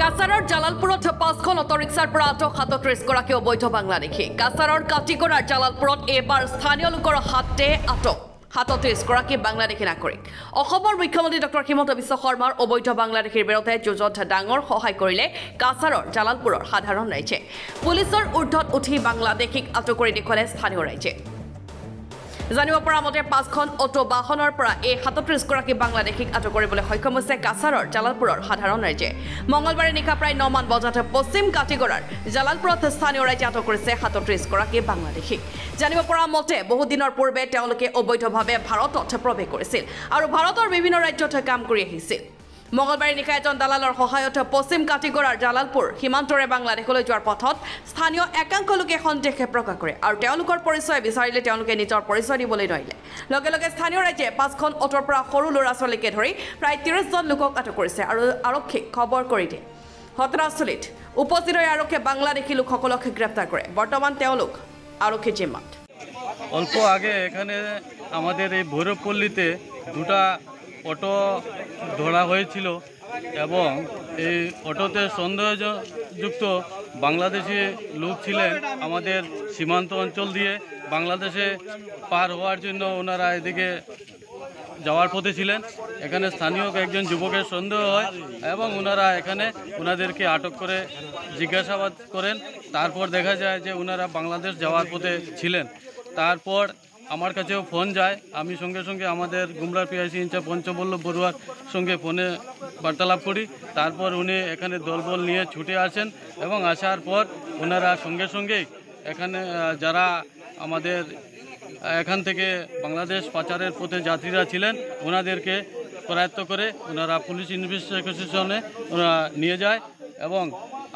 কাছাৰৰ জালালপুৰত 5খন অটোৰিক্সাৰ পৰা আটক 37 গৰাকী অবৈধ বাংলাদেশী। কাছাৰৰ কাটিগড়াৰ জালালপুৰত এইবাৰ স্থানীয় লোকৰ হাতে আটক 37 গৰাকী বাংলাদেশী নাগৰিক। অসমৰ মুখ্যমন্ত্ৰী ডক্টৰ হিমন্ত বিশ্ব শৰ্মাৰ অবৈধ বাংলাদেশীৰ বিৰুদ্ধে যুঁজত ডাঙৰ সহায় কৰিলে কাছাৰৰ জালালপুৰৰ সাধাৰণ ৰাইজে। পুলিচৰ ঊৰ্ধত উঠি বাংলাদেশীক আটক কৰি দেখুৱালে স্থানীয় ৰাইজে। জানিব পৰা মতে 5খন অটো বাহনৰ পৰা এই 37 গৰাকী বাংলাদেশীক আটক কৰিবলৈ সক্ষম হৈছে কাছাৰৰ জালালপুৰৰ সাধাৰণ ৰাইজে। মঙলবাৰে নিশা প্ৰায় 9 মান বজাত পশ্চিম কাটিগড়াৰ জালালপুৰত স্থানীয় ৰাইজে আটক কৰিছে 37 গৰাকী বাংলাদেশীক। জানিব পৰা মতে বহুদিনৰ পূৰ্বে তেওঁলোকে অবৈধভাৱে ভাৰতত প্ৰৱেশ কৰিছিল আৰু ভাৰতৰ বিভিন্ন ৰাজ্যত কাম কৰি আহিছিল। মঙলবাৰে নিশা এজন দালালৰ সহায়ত পশ্চিম কাটিগড়াৰ জালালপুৰ সীমান্তৰে বাংলাদেশলৈ যোৱাৰ পথত স্থানীয় একাংশ লোকে সন্দেহ প্ৰকাশ কৰে আৰু তেওঁলোকৰ পৰিচয় বিচাৰিলে তেওঁলোকে নিজৰ পৰিচয় দিবলৈ নোৱাৰিলে। লগে লগে স্থানীয় ৰাইজে 5খন অটোৰ পৰা সৰু ল'ৰা ছোৱালীকে ধৰি প্ৰায় 30জন লোকক আটক কৰিছে আৰু আৰক্ষীক খবৰ কৰি দিয়ে। ঘটনাস্থলীত উপস্থিত হৈ আৰক্ষীয়ে বাংলাদেশী লোকসকলক গ্ৰেপ্তাৰ কৰে। বৰ্তমান তেওঁলোক আৰক্ষী জিম্মাত। অল্প আগে এখানে আমাদের এই ভৈরবপল্লীতে দুটা অটো ধরা হয়েছিল এবং এই অটোতে সন্দেহযুক্ত বাংলাদেশি লোক ছিলেন। আমাদের সীমান্ত অঞ্চল দিয়ে বাংলাদেশে পার হওয়ার জন্য ওনারা এদিকে যাওয়ার পথে ছিলেন। এখানে স্থানীয় একজন যুবকের সন্দেহ হয় এবং ওনারা এখানে ওনাদেরকে আটক করে জিজ্ঞাসাবাদ করেন। তারপর দেখা যায় যে ওনারা বাংলাদেশ যাওয়ার পথে ছিলেন। তারপর আমার কাছেও ফোন যায়, আমি সঙ্গে সঙ্গে আমাদের গুমরার পিআইসি ইনচার্জ পঞ্চবল্লভ বড়ুয়ার সঙ্গে ফোনে বার্তালাপ করি। তারপর উনি এখানে দলবল নিয়ে ছুটে আসেন এবং আসার পর ওনারা সঙ্গে সঙ্গেই এখানে যারা আমাদের এখান থেকে বাংলাদেশ পাচারের পথে যাত্রীরা ছিলেন ওনাদেরকে করায়ত্ত করে ওনারা পুলিশ ইনভেস্টিগেশনে ওরা নিয়ে যায় এবং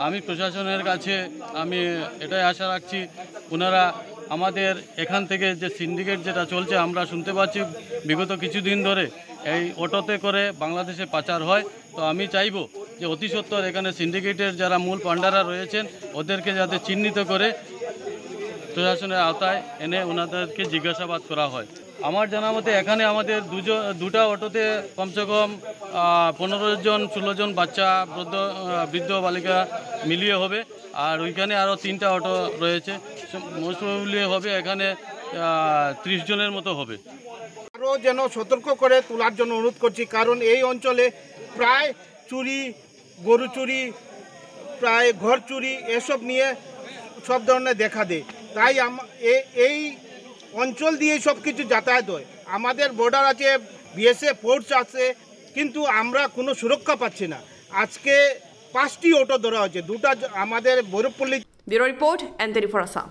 আমি প্রশাসনের কাছে আমি এটাই আশা রাখছি ওনারা আমাদের এখান থেকে যে সিন্ডিকেট যেটা চলছে আমরা শুনতে পাচ্ছি বিগত কিছুদিন ধরে এই অটোতে করে বাংলাদেশে পাচার হয়। তো আমি চাইব যে অতি সত্বর এখানে সিন্ডিকেটের যারা মূল পান্ডারা রয়েছেন ওদেরকে যাতে চিহ্নিত করে প্রশাসনের আওতায় এনে ওনাদেরকে জিজ্ঞাসাবাদ করা হয়। আমার জানা মতে এখানে আমাদের দুটা অটোতে কমসে কম 15 জন 16 জন বাচ্চা বৃদ্ধ বালিকা মিলিয়ে হবে আর ওইখানে আরও 3টা অটো রয়েছে, মোস্ট প্রবাবলি হবে এখানে 30 জনের মতো হবে। আরও যেন সতর্ক করে তোলার জন্য অনুরোধ করছি, কারণ এই অঞ্চলে প্রায় চুরি, গরু চুরি, প্রায় ঘর চুরি এসব নিয়ে সব ধরনের দেখা দেয়। তাই এই অঞ্চল দিয়ে সব কিছু যাতায়াত হয়। আমাদের বর্ডার আছে, বিএসএফ ফোর্স আছে, কিন্তু আমরা কোনো সুরক্ষা পাচ্ছি না। আজকে 5টি অটো ধরা হয়েছে, দুটা আমাদের Bhairabpalli. Bureau report, NTV for Assam.